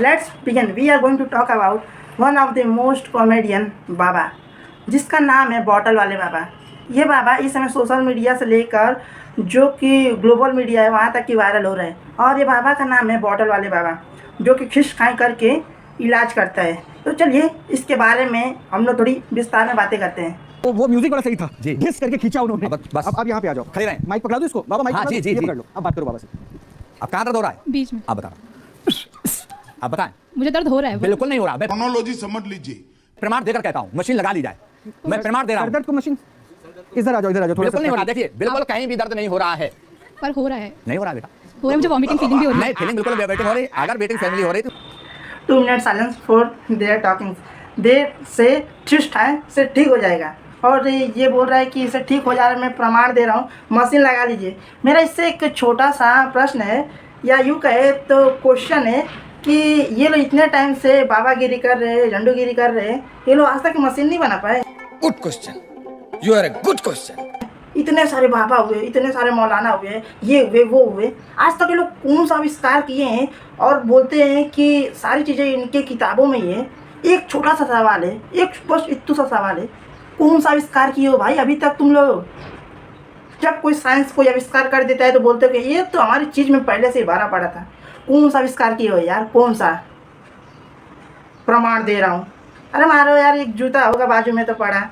Let's begin. We are going to talk about one of the most comedian बाबा, जिसका नाम है bottle वाले बाबा। ये बाबा इस समय सोशल मीडिया से लेकर जो कि ग्लोबल मीडिया है वहाँ तक की वायरल हो रहा है। और ये बाबा का नाम है बॉटल वाले बाबा, जो कि खिस खाई करके इलाज करता है। तो चलिए इसके बारे में हम लोग थोड़ी विस्तार में बातें करते हैं। तो वो म्यूजिक बड़ा सही था जी। घिस करके खींचा उन्होंने। बस अब यहाँ पे आ जाओ, खड़े रहें। माइक पकड़ा दो इसको बाबा, माइक हाँ, पकड़ा जी, दो, जी, ये जी। पकड़ लो। अब बात करो बाबा से। अब कहाँ दर्द हो रहा है? बीच में। आप बताओ, आप बताएं। मुझे दर्द हो रहा है। बिल्कुल नहीं हो रहा। मैं मोनोलॉजी समझ लीजिए। प्रमाण देकर कहता हूँ, मशीन लगा ली जाए। मैं प्रमाण दे रहा हूँ। दर्द को मशीन इधर आ जाओ, इधर आ जाओ थोड़ा बिल्कुल नहीं हो रहा। सा। देखिए, बिल्कुल कहीं भी दर्द नहीं हो रहा है। पर हो रहा है। नहीं हो रहा बेटा। हो रहा है, मुझे वॉमिटिंग फीलिंग भी हो रही है। नहीं, फीलिंग बिल्कुल वेटिंग हो रही। अगर वेटिंग फैमिली हो रही तो 2 minutes silence for their talking. देर से ठिस खाएं से ठीक हो जाएगा। और ये बोल रहा है कि इसे ठीक हो जा रहा है, मैं प्रमाण दे रहा हूँ, मशीन लगा लीजिए। मेरा इससे एक छोटा सा प्रश्न है, या यूँ कहे तो क्वेश्चन है कि ये लोग इतने टाइम से बाबागिरी कर रहे, झंडूगिरी कर रहे, ये लोग आज तक मशीन नहीं बना पाए। Good question, you are a good question. इतने सारे बाबा हुए, इतने सारे मौलाना हुए, ये हुए वो हुए, आज तक ये लोग कौन सा आविष्कार किए हैं? और बोलते हैं कि सारी चीज़ें इनके किताबों में ही है। एक छोटा सा सवाल है, एक बस इतना सा सवाल है, कौन सा आविष्कार किए हो भाई अभी तक तुम लोग? जब कोई साइंस कोई आविष्कार कर देता है तो बोलते हो कि ये तो हमारी चीज़ में पहले से ही भरा पड़ा था। कौन सा आविष्कार किए हो यार? कौन सा? प्रमाण दे रहा हूँ। अरे मारो यार, एक जूता होगा बाजू में तो पड़ा।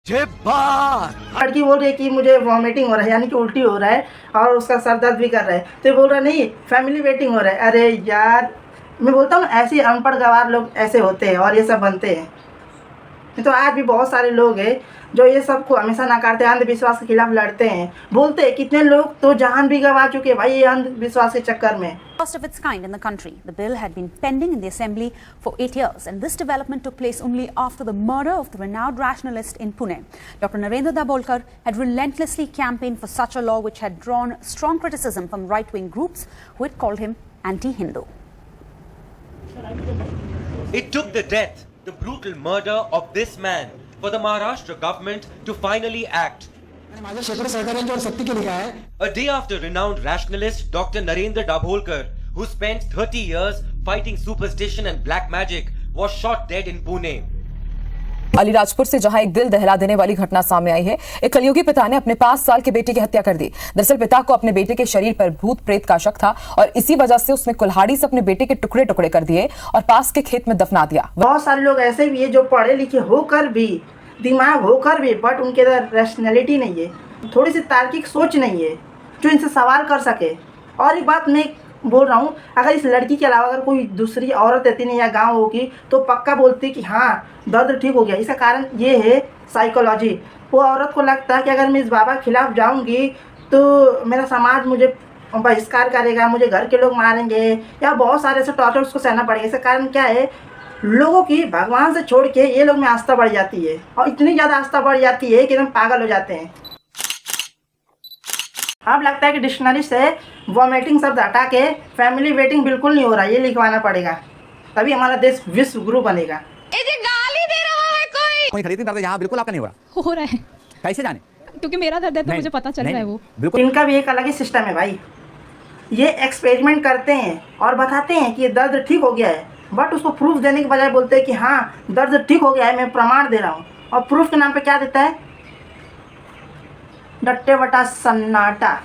लड़की बोल रही है कि मुझे वॉमिटिंग हो रहा है, यानी कि उल्टी हो रहा है, और उसका सर दर्द भी कर रहा है। तो बोल रहा नहीं, फैमिली वेटिंग हो रहा है। अरे यार, मैं बोलता हूँ ऐसे अनपढ़ गवार लोग ऐसे होते हैं और ये सब बनते हैं। तो आज भी बहुत सारे लोग हैं जो ये सब को हमेशा नकारते हैं, अंधविश्वास के खिलाफ लड़ते हैं। बोलते हैं कितने लोग तो जान भी गंवा चुके हैं भाई ये अंधविश्वास के चक्कर में। First of its kind in the country. The bill had been pending in the Assembly for 8 years, and this development took place only after the murder of the renowned rationalist in Pune. Dr. Narendra Dabholkar had relentlessly campaigned for such a law, which had drawn strong criticism from right-wing groups who had called him anti-Hindu. It took the death, the brutal murder of this man, for the Maharashtra government to finally act. A day after renowned rationalist Dr. Narendra Dabholkar, who spent 30 years fighting superstition and black magic, was shot dead in Pune. Alirajpur से जहां एक दिल दहला देने वाली घटना सामने आई है। एक कलयुगी पिता ने अपने 5 साल के बेटे की हत्या कर दी। दरअसल पिता को अपने बेटे के शरीर पर भूत प्रेत का शक था और इसी वजह से उसने कुल्हाड़ी से अपने बेटे के टुकड़े टुकड़े कर दिए और पास के खेत में दफना दिया। बहुत सारे लोग ऐसे भी है जो पढ़े लिखे होकर भी, दिमाग होकर भी, बट उनके अंदर रैशनैलिटी नहीं है, थोड़ी सी तार्किक सोच नहीं है जो इनसे सवाल कर सके। और एक बात मैं बोल रहा हूँ, अगर इस लड़की के अलावा अगर कोई दूसरी औरत रहती नहीं या गांव होगी तो पक्का बोलती कि हाँ दर्द ठीक हो गया। इसका कारण ये है साइकोलॉजी। वो औरत को लगता है कि अगर मैं इस बाबा के खिलाफ जाऊँगी तो मेरा समाज मुझे बहिष्कार करेगा, मुझे घर के लोग मारेंगे, या बहुत सारे ऐसे टॉर्चर उसको सहना पड़ेगा। इसका कारण क्या है? लोगों की भगवान से छोड़ के ये लोग में आस्था बढ़ जाती है, और इतनी ज़्यादा आस्था बढ़ जाती है कि एकदम पागल हो जाते हैं। अब लगता है कि डिक्शनरी से वॉमिटिंग शब्द हटा के फैमिली वेटिंग बिल्कुल नहीं हो रहा, ये लिखवाना पड़ेगा, तभी हमारा देश विश्व गुरु बनेगा। गाली दे रहा है कोई खरीदी दर्द यहाँ बिल्कुल आपका नहीं हो रहा। हो रहा है कैसे जाने? क्योंकि मेरा दर्द है तो मुझे पता चल रहा है। वो बिल्कुल इनका भी एक अलग ही सिस्टम है भाई। ये एक्सपेरिमेंट करते हैं और बताते हैं कि ये दर्द ठीक हो गया है, बट उसको प्रूफ देने के बजाय बोलते हैं कि हाँ दर्द ठीक हो गया है, मैं प्रमाण दे रहा हूँ। और प्रूफ के नाम पे क्या देता है? डट्टे बटा सन्नाटा।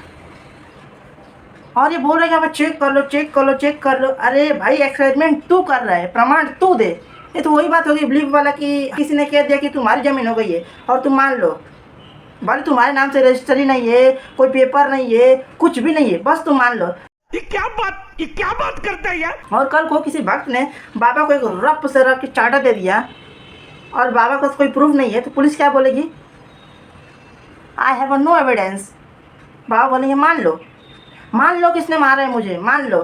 और ये बोल रहे हैं कि चेक कर लो, चेक कर लो, चेक कर लो। अरे भाई, एक्सपेरिमेंट तू कर रहा है, प्रमाण तू दे। ये तो वही बात होगी बिलीव वाला कि किसी ने कह दिया कि तुम्हारी ज़मीन हो गई है और तुम मान लो, भले तुम्हारे नाम से रजिस्ट्री नहीं है, कोई पेपर नहीं है, कुछ भी नहीं है, बस तुम मान लो। ये क्या बात करता है यार? और कल को किसी भक्त ने बाबा को एक रप से रख के चाटा दे दिया और बाबा का कोई प्रूफ नहीं है, तो पुलिस क्या बोलेगी? I have no evidence. बाबा बोलेंगे मान लो किसने मारा है मुझे, मान लो।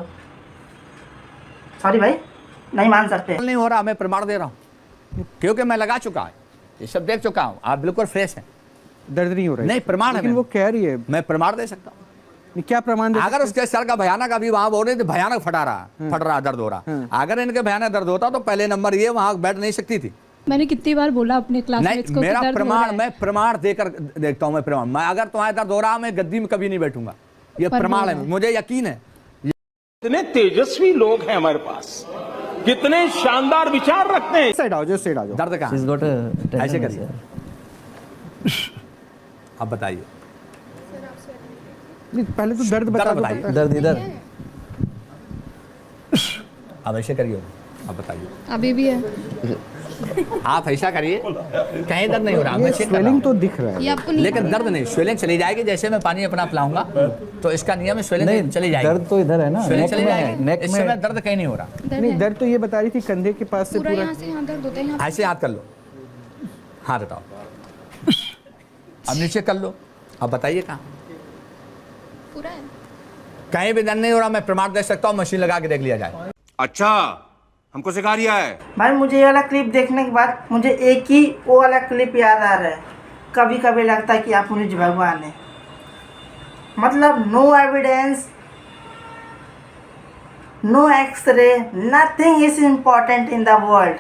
सॉरी भाई, नहीं मान सकते। नहीं हो रहा, मैं प्रमाण दे रहा हूँ क्योंकि मैं लगा चुका है, ये सब देख चुका हूँ। आप बिल्कुल फ्रेश हैं, दर्द नहीं हो रहा है। नहीं प्रमाण है, लेकिन वो कह रही है मैं प्रमाण दे सकता हूँ। क्या प्रमाण? अगर उसके सर का भयानक अभी वहां बोल रहे थे भयानक फट रहा दर्द हो रहा, अगर इनके भयानक दर्द होता तो पहले नंबर ये वहां बैठ नहीं सकती थी। मैंने कितनी बार बोला अपने क्लासमेट्स को मेरा दर्द प्रमाण, हो रहा है। मैं प्रमाण देकर देखता हूँ। मैं अगर तुम्हारे दर्द हो रहा मैं गद्दी में कभी नहीं बैठूंगा, ये प्रमाण है, मुझे यकीन है। इतने तेजस्वी लोग हैं हमारे पास, कितने शानदार विचार रखते हैं। साइड आओ, जस्ट साइड आ जाओ। दर्द कहाँ? ऐसे करिए। अब बताइए, नहीं, पहले तो दर्द बता दर्द दो। बताइए। दर्द इधर। अब ऐसे करिए, अब बताइए। अभी भी है। आप ऐसा करिए, कहीं दर्द नहीं हो रहा, ये मैं चेक कर रहा स्वेलिंग हूं। तो दिख रहा है। ये आपको नहीं लेकिन दर्द नहीं, स्वेलिंग चली जाएगी जैसे मैं पानी अपना पिलाऊंगा तो इसका नियम है, स्वेलिंग नहीं, चली जाएगी। दर्द तो इधर है ना, स्वेलिंग नेक चली में है, जाएगी, नेक इस में। समय दर्द कहीं नहीं हो रहा। नहीं, दर्द तो ये बता रही थी कंधे के पास से पूरा पूरा। यहाँ से यहाँ दर्द होता है, यहाँ ऐसे हाथ कर लो, हाथ हटाओ, अब नीचे कर लो। अब बताइए कहाँ? पूरा है। कहीं भी दर्द नहीं हो रहा, मैं प्रमाण दे सकता हूँ, मशीन लगा के देख लिया जाए। अच्छा, हमको सिखा रिया है। भाई मुझे ये वाला क्लिप देखने के बाद मुझे एक ही वो वाला क्लिप याद आ रहा है। कभी कभी लगता है कि आप मुझे भगवान है। मतलब no evidence, no X-ray, nothing is important in the world.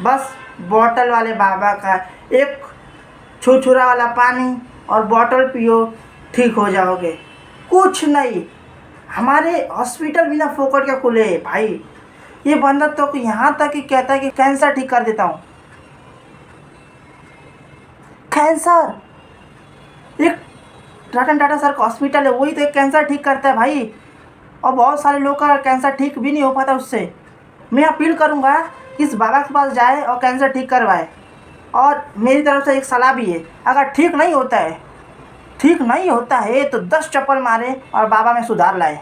बस बॉटल वाले बाबा का एक छुरछुरा वाला पानी और बॉटल पियो, ठीक हो जाओगे। कुछ नहीं। हमारे हॉस्पिटल बिना फोकट के खुले हैं भाई। ये बंदा तो यहाँ तक कि कहता है कि कैंसर ठीक कर देता हूँ। कैंसर, एक रतन टाटा सर का हॉस्पिटल है, वही तो एक कैंसर ठीक करता है भाई। और बहुत सारे लोग का कैंसर ठीक भी नहीं हो पाता उससे। मैं अपील करूँगा इस बाबा के पास जाए और कैंसर ठीक करवाए। और मेरी तरफ से एक सलाह भी है, अगर ठीक नहीं होता है तो 10 चप्पल मारे और बाबा में सुधार लाए।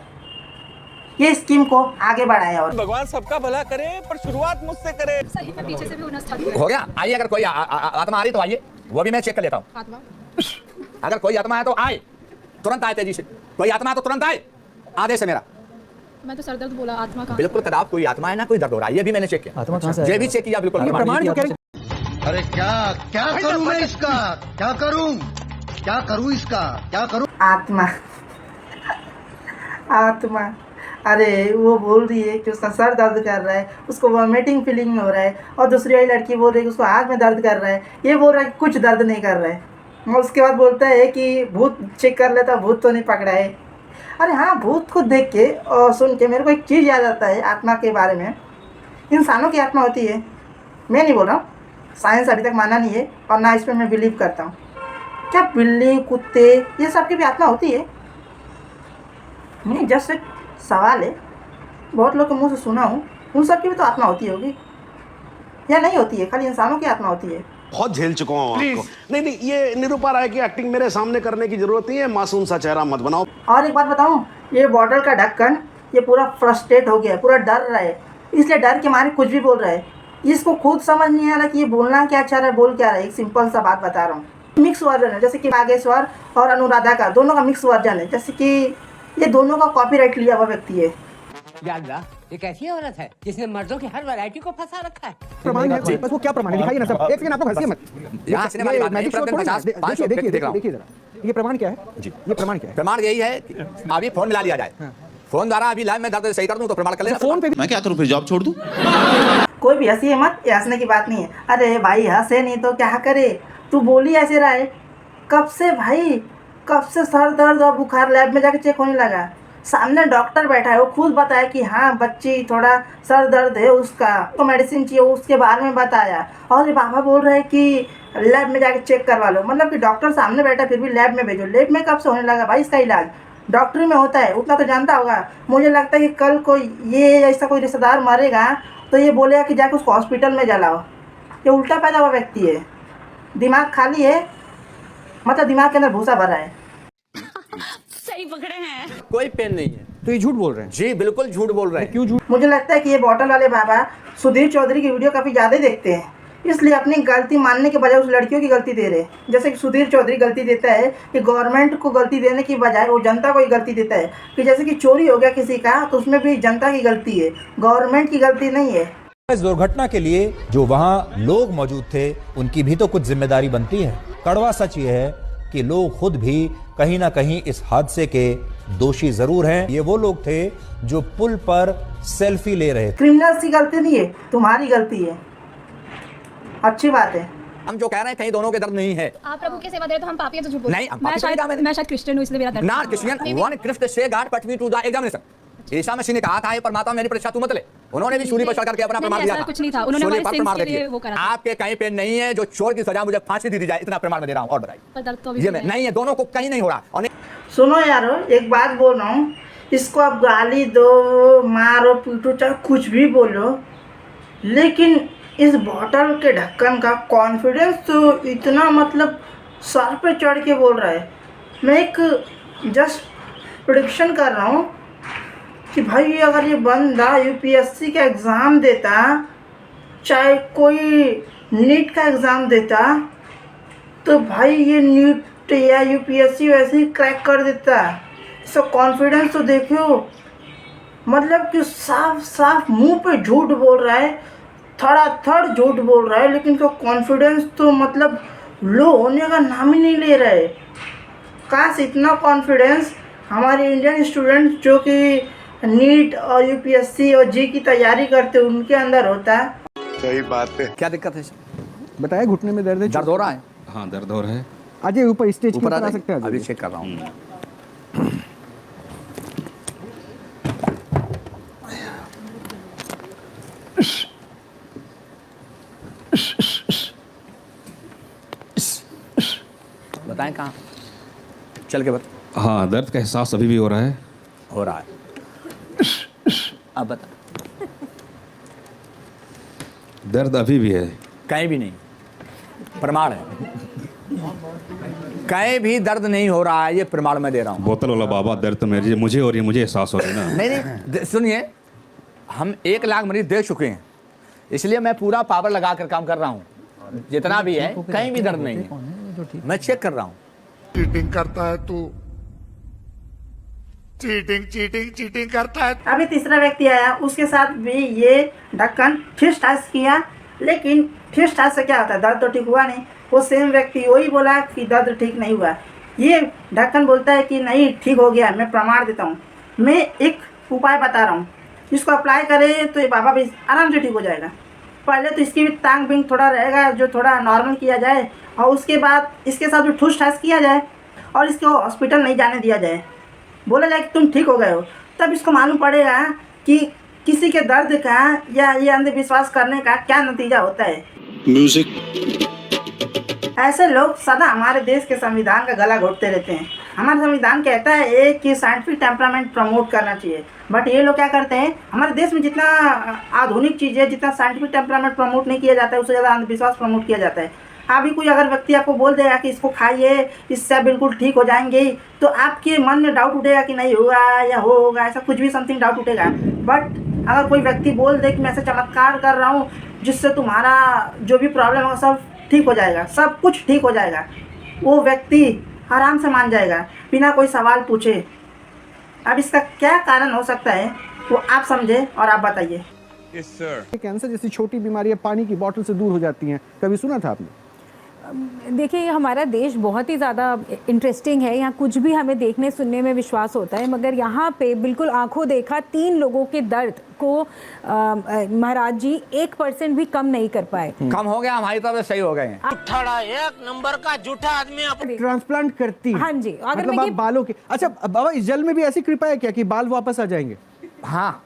ये स्कीम को आगे बढ़ाए। और भगवान सबका भला करे, पर शुरुआत मुझसे करे। सही में पीछे से भी होना स्टार्ट हो गया? आइए, अगर कोई आत्मा आ रही तो आइए, वो भी मैं चेक कर लेता हूँ। आत्मा। अगर कोई आत्मा है तो आए, तुरंत आए, तेजी से। कोई आत्मा है तो तुरंत आए, आदेश है मेरा। मैं तो सर दर्द बोला, आत्मा का। बिल्कुल खराब, कोई आत्मा है ना कोई दर्द हो रहा है, ये भी मैंने चेक किया। आत्मा कहाँ से ये आएगा? भी चेक किया, बिल्कुल। ये प्रमाण क्यों कह रहे? अरे क्या करूं मैं इसका? क्या करूं इसका? क्या करूं? आत्मा आत्मा, अरे वो बोल रही है कि उसका सर दर्द कर रहा है, उसको वॉमिटिंग फीलिंग हो रहा है। और दूसरी वाली लड़की बोल रही है कि उसको हाथ में दर्द कर रहा है। ये बोल रहा है कि कुछ दर्द नहीं कर रहा है। और उसके बाद बोलता है कि भूत चेक कर लेता, भूत तो नहीं पकड़ा है। अरे हाँ, भूत को देख के और सुन के मेरे को एक चीज़ याद आता है आत्मा के बारे में। इंसानों की आत्मा होती है, मैं नहीं बोल रहा हूँ, साइंस अभी तक माना नहीं है और ना इस पर मैं बिलीव करता हूँ। क्या बिल्ली, कुत्ते, ये सब की भी आत्मा होती है? नहीं, जस्ट एक सवाल है, बहुत लोग के मुंह से सुना हूँ, उन सब की भी तो आत्मा होती होगी या नहीं होती है? खाली इंसानों की आत्मा होती है? बहुत झेल चुका हूँ आपको। नहीं, ये निरूपा राय की एक्टिंग मेरे सामने करने की जरूरत नहीं है। मासूम सा चेहरा मत बनाओ। और एक बात बताऊँ, ये बॉटल का ढक्कन ये पूरा फ्रस्ट्रेट हो गया, पूरा डर रहा है, इसलिए डर के मारे कुछ भी बोल रहा है। इसको खुद समझ नहीं आ रहा कि ये बोलना क्या चाह रहा है, बोल क्या रहा है। एक सिंपल सा बात बता रहा हूँ, मिक्स वर्जन है, जैसे कि नागेश्वर और अनुराधा का दोनों का मिक्स वर्जन है। जैसे कि ये दोनों का कॉपीराइट लिया हुआ व्यक्ति है। एक ऐसी औरत है जिसने मर्दों की हर वैरायटी को फंसा रखा है। प्रमाण है, बस वो क्या प्रमाण है दिखाइए ना सब। एक सेकंड, आपको हंसिए मत। यहाँ से वाली बात नहीं, मैजिक शो प्रतिदिन थोड़ी ना। 50-500 देखिए देख रहा हूँ। देखिए जरा, ये प्रमाण क्या है जी? ये प्रमाण क्या है? प्रमाण यही है कि अभी फोन मिला लिया जाए, फोन द्वारा अभी लाइव में दर्द सही कर दूं तो प्रमाण कर लेना। फोन पे मैं क्या करूं, फिर जॉब छोड़ दूं? कोई भी हंसी मत, ये हंसने की बात नहीं है। अरे भाई हंसे नहीं तो क्या करे, तू बोली ऐसे रहा है कब से भाई, कब से सर दर्द और बुखार, लैब में जाके चेक होने लगा। सामने डॉक्टर बैठा है, वो खुद बताया कि हाँ बच्ची थोड़ा सर दर्द है, उसका तो मेडिसिन चाहिए, उसके बारे में बताया। और ये बाबा बोल रहे हैं कि लैब में जाके चेक करवा लो। मतलब कि डॉक्टर सामने बैठा फिर भी लैब में भेजो। लैब में कब से होने लगा भाई इसका इलाज? डॉक्टरी में होता है, उतना तो जानता होगा। मुझे लगता है कि कल कोई ये ऐसा कोई रिश्तेदार मरेगा तो ये बोलेगा कि जाके उसको हॉस्पिटल में जलाओ। ये उल्टा पैदा हुआ व्यक्ति है, दिमाग खाली है, मतलब दिमाग के अंदर भूसा भरा है। सही पकड़े हैं। कोई पेन नहीं है, तो ये झूठ बोल रहे हैं? जी बिल्कुल झूठ बोल रहे हैं। क्यों झूठ? मुझे लगता है कि ये बॉटल वाले बाबा सुधीर चौधरी की वीडियो काफ़ी ज़्यादा देखते हैं, इसलिए अपनी गलती मानने के बजाय उस लड़कियों की गलती दे रहे हैं। जैसे कि सुधीर चौधरी गलती देता है कि गवर्नमेंट को गलती देने की बजाय वो जनता को ही गलती देता है कि जैसे कि चोरी हो गया किसी का तो उसमें भी जनता की गलती है, गवर्नमेंट की गलती नहीं है। इस दुर्घटना के लिए जो वहां लोग मौजूद थे उनकी भी तो कुछ जिम्मेदारी बनती है। कड़वा सच ये है कि लोग खुद भी कहीं ना कहीं इस हादसे के दोषी जरूर हैं। ये वो लोग थे जो पुल पर सेल्फी ले रहे थे। क्रिमिनल्स की गलती नहीं है, तुम्हारी गलती है। अच्छी बात है। हम जो कह रहे हैं कहीं दोनों के दर्द नहीं है। आप प्रभु की सेवा दे रहे तो हम पापी हैं तो झूठ बोल। नहीं, मैं शायद क्रिश्चियन हूँ इसलिए मेरा दर्द। Not Christian, one Christ say God put me to the examination। Isa Masih ने कहा था ये परमात्मा मेरी परीक्षा तू मत ले, उन्होंने भी सूली पर चढ़ करके अपना प्रमाण दिया ऐसा कुछ नहीं था, उन्होंने सूली हमारे पर सेंस प्रमाण के लिए देखिए। वो करा था। आपके कहीं पे नहीं है जो चोर की सजा मुझे फांसी दी जाए, इतना प्रमाण मैं दे रहा हूँ। और बताइए, पर दर्द तो अभी ये भी मैं है। नहीं है, दोनों को कहीं नहीं हो रहा। और सुनो यारो, एक बात बोल रहा हूँ, इसको आप गाली दो, मारो, पीटो, चाहे कुछ भी बोलो, लेकिन इस बॉटल के ढक्कन का कॉन्फिडेंस तो इतना मतलब सर पे चढ़ के बोल रहा है। मैं एक जस्ट प्रेडिक्शन कर रहा हूँ कि भाई अगर ये बंदा यूपीएससी का एग्ज़ाम देता, चाहे कोई नीट का एग्ज़ाम देता, तो भाई ये नीट या यूपीएससी वैसे ही क्रैक कर देता। इसका कॉन्फिडेंस तो देखो, मतलब कि साफ साफ मुंह पे झूठ बोल रहा है, थड़ झूठ बोल रहा है, लेकिन तो कॉन्फिडेंस तो मतलब लो होने का नाम ही नहीं ले रहा है। काश इतना कॉन्फिडेंस हमारे इंडियन स्टूडेंट जो कि नीट और यूपीएससी और जी की तैयारी करते उनके अंदर होता। सही बात है। क्या दिक्कत है? बताया घुटने में दर्द है, दर्द हो रहा है? हाँ, दर्द हो रहा है। आज ये ऊपर स्टेज ऊपर आ सकते हैं। अभी चेक कर रहा हूँ। बताएं कहाँ चल के बता। हाँ, दर्द का एहसास अभी भी हो रहा है। हो रहा है, अब बता। दर्द अभी भी है। कहीं भी नहीं, प्रमाण है। कहीं भी दर्द नहीं हो रहा है, ये प्रमाण मैं दे रहा हूँ। बोतल वाला बाबा, दर्द तो मुझे और ये मुझे एहसास हो रहा है ना। नहीं, सुनिए, हम 1 लाख मरीज देख चुके हैं, इसलिए मैं पूरा पावर लगा कर काम कर रहा हूँ। जितना भी है, कहीं भी दर्द नहीं है, मैं चेक कर रहा हूँ। चीटिंग करता है तू, चीटिंग करता है। अभी तीसरा व्यक्ति आया, उसके साथ भी ये ढक्कन फिर टाच किया, लेकिन फिर टाच से क्या होता है, दर्द तो ठीक हुआ नहीं। वो सेम व्यक्ति वही बोला कि दर्द ठीक नहीं हुआ। ये ढक्कन बोलता है कि नहीं ठीक हो गया, मैं प्रमाण देता हूँ। मैं एक उपाय बता रहा हूँ, इसको अप्लाई करे तो ये बाबा भी आराम से ठीक हो जाएगा। पहले तो इसकी भी टांग बिंग थोड़ा रहेगा, जो थोड़ा नॉर्मल किया जाए, और उसके बाद इसके साथ भी ठूस ठास किया जाए और इसको हॉस्पिटल नहीं जाने दिया जाए। बोला जाए कि तुम ठीक हो गए हो, तब इसको मालूम पड़ेगा कि किसी के दर्द का या ये अंधविश्वास करने का क्या नतीजा होता है। म्यूजिक। ऐसे लोग सदा हमारे देश के संविधान का गला घोटते रहते हैं। हमारा संविधान कहता है कि साइंटिफिक टेम्परामेंट प्रमोट करना चाहिए, बट ये लोग क्या करते हैं, हमारे देश में जितना आधुनिक चीज़ है, जितना साइंटिफिक टेम्परामेंट प्रमोट नहीं किया जाता है, उससे ज़्यादा अंधविश्वास प्रमोट किया जाता है। अभी कोई अगर व्यक्ति आपको बोल देगा कि इसको खाइए, इससे बिल्कुल ठीक हो जाएंगे, तो आपके मन में डाउट उठेगा कि नहीं होगा या होगा, ऐसा कुछ भी समथिंग डाउट उठेगा। बट अगर कोई व्यक्ति बोल दे कि मैं ऐसे चमत्कार कर रहा हूँ जिससे तुम्हारा जो भी प्रॉब्लम होगा सब ठीक हो जाएगा, सब कुछ ठीक हो जाएगा, वो व्यक्ति आराम से मान जाएगा बिना कोई सवाल पूछे। अब इसका क्या कारण हो सकता है वो आप समझे और आप बताइए। कैंसर जैसी छोटी बीमारियां पानी की बोतल से दूर हो जाती हैं, कभी सुना था आपने? देखिए, हमारा देश बहुत ही ज़्यादा इंटरेस्टिंग है। यहाँ कुछ भी हमें देखने सुनने में विश्वास होता है, मगर यहाँ पे बिल्कुल आंखों देखा 3 लोगों के दर्द को महाराज जी 1% भी कम नहीं कर पाए। कम हो गया, हमारी तरफ सही हो गए हैं। 1 नंबर का झूठा आदमी। ट्रांसप्लांट करती है? हाँ जी, अगर मतलब मैं आप बालों के, अच्छा बाबा इस जल में भी ऐसी कृपा है क्या कि बाल वापस आ जाएंगे? हाँ।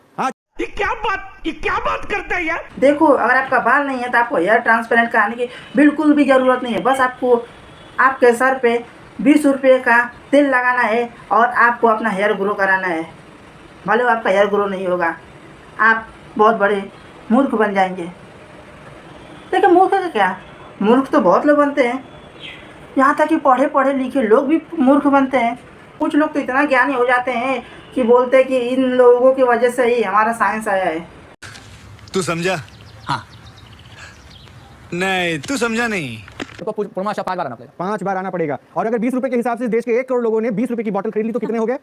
ये क्या बात करते हैं यार। देखो, अगर आपका बाल नहीं है तो आपको हेयर ट्रांसपेरेंट कराने की बिल्कुल भी ज़रूरत नहीं है। बस आपको आपके सर पे 20 रुपये का तेल लगाना है और आपको अपना हेयर ग्रो कराना है। भले आपका हेयर ग्रो नहीं होगा, आप बहुत बड़े मूर्ख बन जाएंगे। लेकिन मूर्ख का क्या, मूर्ख तो बहुत लोग बनते हैं, यहाँ तक कि पढ़े लिखे लोग भी मूर्ख बनते हैं। कुछ लोग तो इतना ज्ञानी हो जाते हैं कि बोलते हैं कि इन लोगों की वजह से ही हमारा साइंस आया है। तू समझा? हाँ। नहीं, तू समझा नहीं। तो पूर्णमाशा 5 बार आना पड़ेगा। 5 बार आना पड़ेगा। और अगर 20 रुपए के हिसाब से देश के 1 करोड़ लोगों ने 20 रुपए की बोतल खरीद ली तो कितने हो गए?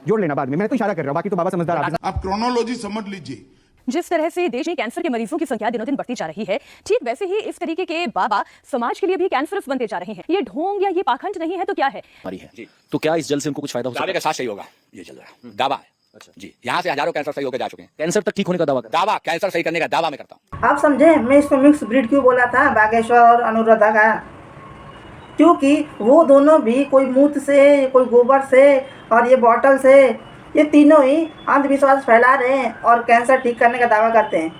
जोड़ लेना बाद में, मैं तो इशारा कर रहा हूँ, बाकी तो बाबा समझदार आदमी। आप क्रोनोलॉजी समझ लीजिए। जिस तरह से देश में कैंसर के मरीजों की संख्या दिनों दिन बढ़ती जा रही है, ठीक वैसे ही इस तरीके के बाबा समाज के लिए भी कैंसरस बनते जा रहे हैं। ये ढोंग या ये पाखंड नहीं है तो क्या है? है। तो क्या इस जल से उनको कुछ फायदा हो सकता है? दावे के साथ सही होगा, ये चल रहा है दावा है। अच्छा जी, यहाँ से हजारों कैंसर सही होकर जा चुके हैं। कैंसर तक ठीक होने का दावा कैंसर सही करने का दावा मैं करता हूँ। आप समझे मैं इसको मिक्स ब्रीड क्यों बोला था बागेश्वर और अनुराधा का? क्योंकि वो दोनों भी कोई मूत्र से, कोई गोबर से और ये बॉटल से ये तीनों ही अंधविश्वास फैला रहे हैं और कैंसर ठीक करने का दावा करते हैं।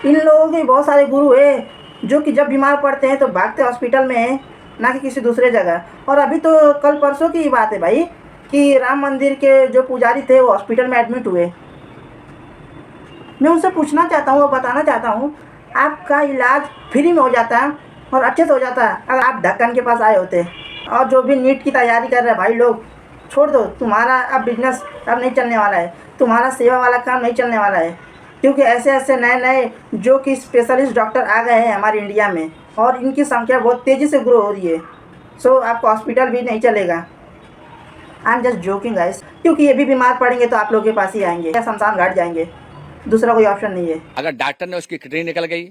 इन लोगों के बहुत सारे गुरु हैं जो कि जब बीमार पड़ते हैं तो भागते हॉस्पिटल में हैं, ना कि किसी दूसरे जगह। और अभी तो कल परसों की बात है भाई कि राम मंदिर के जो पुजारी थे वो हॉस्पिटल में एडमिट हुए। मैं उनसे पूछना चाहता हूँ और बताना चाहता हूँ, आपका इलाज फ्री में हो जाता और अच्छे से हो जाता अगर आप ढक्कन के पास आए होते। और जो भी नीट की तैयारी कर रहे हैं भाई लोग, छोड़ दो, तुम्हारा अब बिजनेस अब नहीं चलने वाला है, तुम्हारा सेवा वाला काम नहीं चलने वाला है, क्योंकि ऐसे ऐसे नए नए जो कि स्पेशलिस्ट डॉक्टर आ गए हैं हमारे इंडिया में और इनकी संख्या बहुत तेज़ी से ग्रो हो रही है। सो आपको हॉस्पिटल भी नहीं चलेगा। I am just joking guys, क्योंकि ये भी बीमार पड़ेंगे तो आप लोगों के पास ही आएंगे या शमशान घाट जाएंगे, दूसरा कोई ऑप्शन नहीं है। अगर डॉक्टर ने उसकी किडनी निकल गई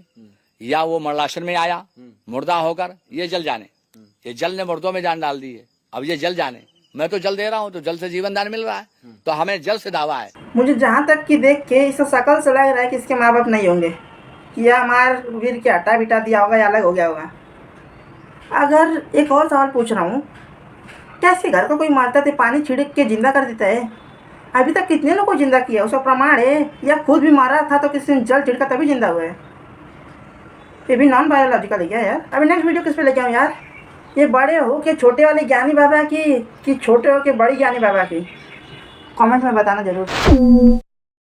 या वो मरणासन में आया मुर्दा होकर, ये जल जाने, ये जल ने मुर्दों में जान डाल दी है, अब ये जल जाने। मैं तो जल दे रहा हूँ तो जल से जीवन दान मिल रहा है, तो हमें जल से दावा है। मुझे जहाँ तक कि देख के इस शकल से लग रहा है कि इसके माँ बाप नहीं होंगे, या मार वीर के हटा बिटा दिया होगा या अलग हो गया होगा। अगर एक और सवाल पूछ रहा हूँ, क्या इसके घर को कोई मारता थे पानी छिड़क के जिंदा कर देता है? अभी तक कितने लोगों को जिंदा किया उसका प्रमाण है? या खुद भी मारा था तो किसी ने जल छिड़का तभी जिंदा हुआ है? ये भी नॉन बायोलॉजिकल है क्या यार? अभी नेक्स्ट वीडियो किस पे लेके आऊँ यार? ये बड़े हो के छोटे वाले ज्ञानी बाबा की कि छोटे हो के बड़ी ज्ञानी बाबा की? कमेंट में बताना जरूर।